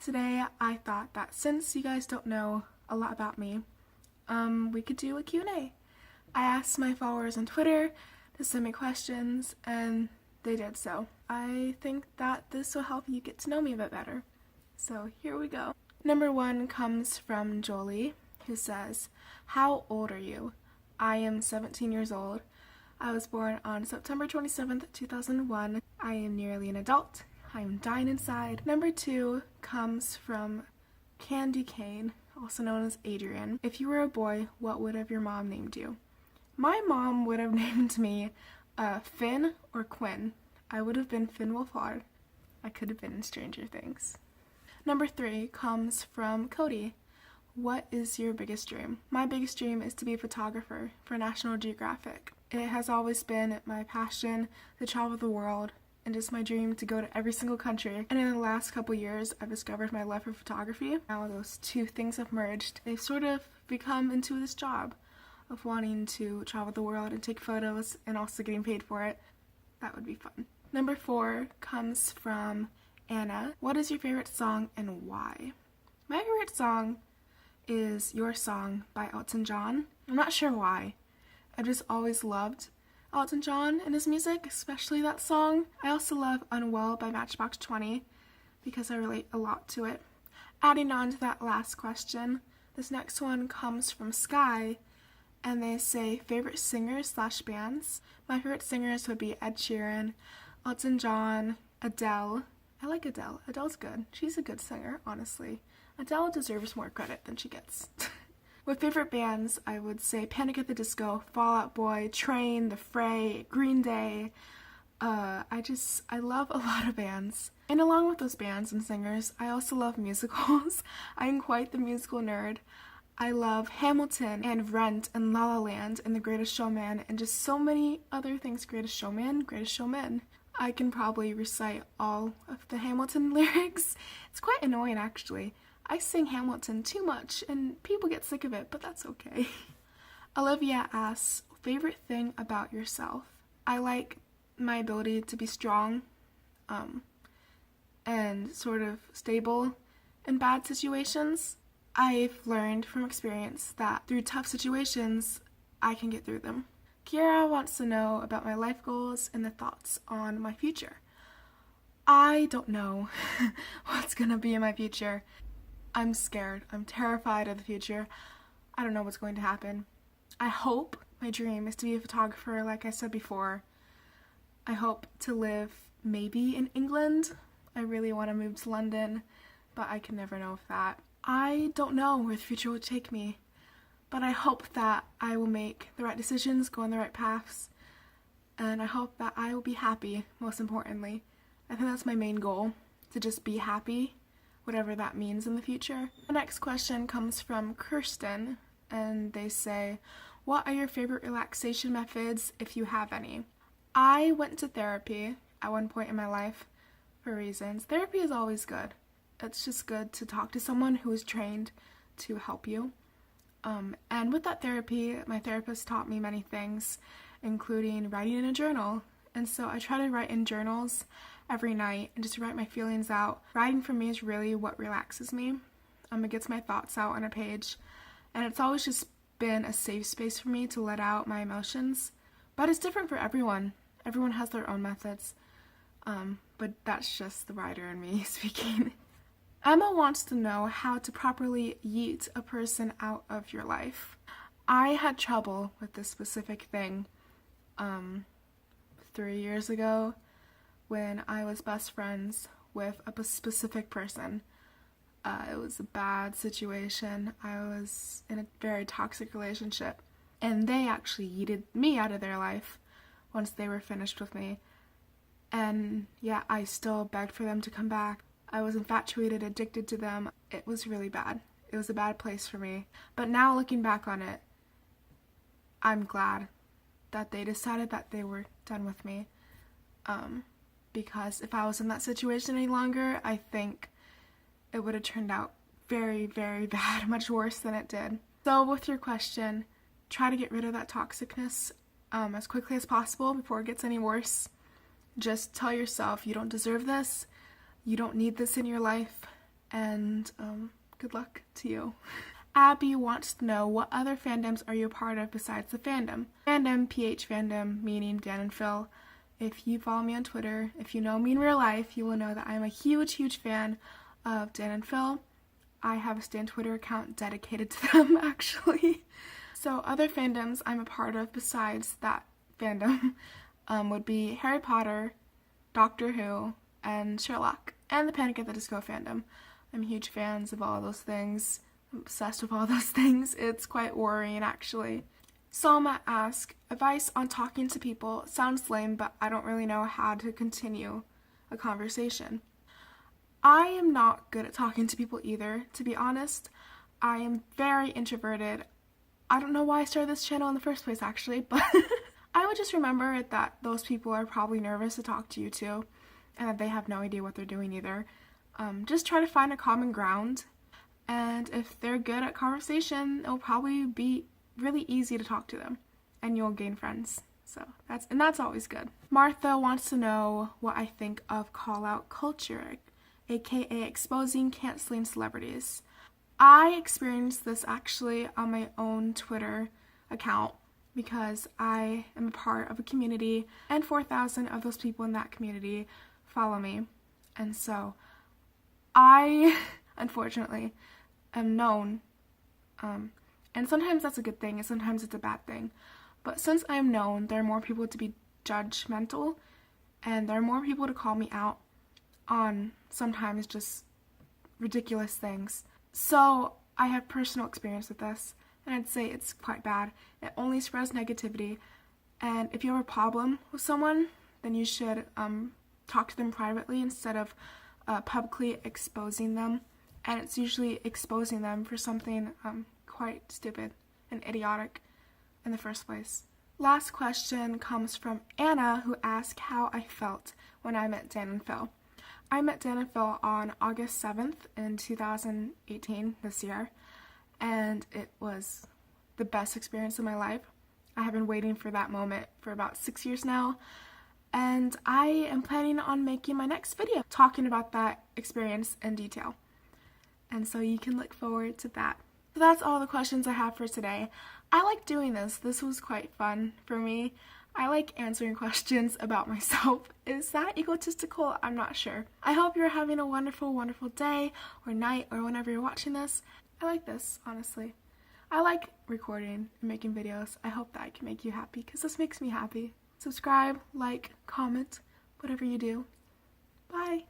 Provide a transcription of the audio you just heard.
Today I thought that since you guys don't know a lot about me, we could do a Q&A. I asked my followers on Twitter to send me questions and they did so. I think that this will help you get to know me a bit better. So here we go. Number 1 comes from Jolie, who says, "How old are you?" I am 17 years old. I was born on September 27th, 2001. I am nearly an adult. I am dying inside. Number 2 comes from Candy Cane, also known as Adrian. "If you were a boy, what would have your mom named you?" My mom would have named me Finn or Quinn. I would have been Finn Wolfhard. I could have been in Stranger Things. Number 3 comes from Cody. "What is your biggest dream?" My biggest dream is to be a photographer for National Geographic. It has always been my passion to travel the world and just my dream to go to every single country. And in the last couple years, I've discovered my love for photography. Now those two things have merged. They've sort of become into this job of wanting to travel the world and take photos and also getting paid for it. That would be fun. Number 4 comes from Anna. "What is your favorite song and why?" My favorite song is Your Song by Elton John. I'm not sure why. I've just always loved Elton John and his music, especially that song. I also love Unwell by Matchbox 20 because I relate a lot to it. Adding on to that last question, this next one comes from Sky, and they say favorite singers/bands. My favorite singers would be Ed Sheeran, Elton John, Adele. I like Adele. Adele's good. She's a good singer, honestly. Adele deserves more credit than she gets. With favorite bands, I would say Panic at the Disco, Fall Out Boy, Train, The Fray, Green Day. I love a lot of bands. And along with those bands and singers, I also love musicals. I am quite the musical nerd. I love Hamilton and Rent and La La Land and The Greatest Showman and just so many other things. Greatest Showman, Greatest Showman. I can probably recite all of the Hamilton lyrics. It's quite annoying, actually. I sing Hamilton too much and people get sick of it, but that's okay. Olivia asks, favorite thing about yourself? I like my ability to be strong and sort of stable in bad situations. I've learned from experience that through tough situations, I can get through them. Kiara wants to know about my life goals and the thoughts on my future. I don't know what's gonna be in my future. I'm scared. I'm terrified of the future. I don't know what's going to happen. I hope my dream is to be a photographer, like I said before. I hope to live maybe in England. I really want to move to London, but I can never know if that. I don't know where the future will take me, but I hope that I will make the right decisions, go on the right paths, and I hope that I will be happy, most importantly. I think that's my main goal, to just be happy, whatever that means in the future. The next question comes from Kirsten, and they say, what are your favorite relaxation methods, if you have any? I went to therapy at one point in my life for reasons. Therapy is always good. It's just good to talk to someone who is trained to help you. And with that therapy, my therapist taught me many things, including writing in a journal. And so I try to write in journals every night and just write my feelings out. Writing for me is really what relaxes me. It gets my thoughts out on a page. And it's always just been a safe space for me to let out my emotions. But it's different for everyone. Everyone has their own methods. But that's just the writer in me speaking. Emma wants to know how to properly yeet a person out of your life. I had trouble with this specific thing 3 years ago when I was best friends with a specific person. It was a bad situation. I was in a very toxic relationship, and they actually yeeted me out of their life once they were finished with me. And yeah, I still begged for them to come back. I was infatuated, addicted to them. It was really bad. It was a bad place for me. But now looking back on it, I'm glad that they decided that they were done with me. Because if I was in that situation any longer, I think it would have turned out very, very bad, much worse than it did. So with your question, try to get rid of that toxicness as quickly as possible before it gets any worse. Just tell yourself you don't deserve this, you don't need this in your life, and good luck to you. Abby wants to know, what other fandoms are you a part of besides the fandom? Fandom, PH fandom, meaning Dan and Phil. If you follow me on Twitter, if you know me in real life, you will know that I'm a huge, huge fan of Dan and Phil. I have a Stan Twitter account dedicated to them, actually. So other fandoms I'm a part of besides that fandom would be Harry Potter, Doctor Who, and Sherlock, and the Panic at the Disco fandom. I'm huge fans of all those things. I'm obsessed with all those things. It's quite worrying, actually. Salma asks, advice on talking to people. Sounds lame, but I don't really know how to continue a conversation. I am not good at talking to people either, to be honest. I am very introverted. I don't know why I started this channel in the first place, actually, but I would just remember that those people are probably nervous to talk to you too, and that they have no idea what they're doing either. Just try to find a common ground, and if they're good at conversation, it'll probably be really easy to talk to them, and you'll gain friends. So that's always good. Martha wants to know what I think of call-out culture, aka exposing, canceling celebrities. I experienced this actually on my own Twitter account because I am a part of a community and 4,000 of those people in that community follow me. And so I, unfortunately, am known, and sometimes that's a good thing and sometimes it's a bad thing. But since I am known, there are more people to be judgmental, and there are more people to call me out on sometimes just ridiculous things. So I have personal experience with this, and I'd say it's quite bad. It only spreads negativity, and if you have a problem with someone, then you should talk to them privately instead of publicly exposing them. And it's usually exposing them for something quite stupid and idiotic in the first place. Last question comes from Anna, who asked how I felt when I met Dan and Phil. I met Dan and Phil on August 7th in 2018, this year, and it was the best experience of my life. I have been waiting for that moment for about 6 years now, and I am planning on making my next video talking about that experience in detail. And so you can look forward to that. So that's all the questions I have for today. I like doing this. This was quite fun for me. I like answering questions about myself. Is that egotistical? I'm not sure. I hope you're having a wonderful, wonderful day or night or whenever you're watching this. I like this, honestly. I like recording and making videos. I hope that I can make you happy because this makes me happy. Subscribe, like, comment, whatever you do. Bye.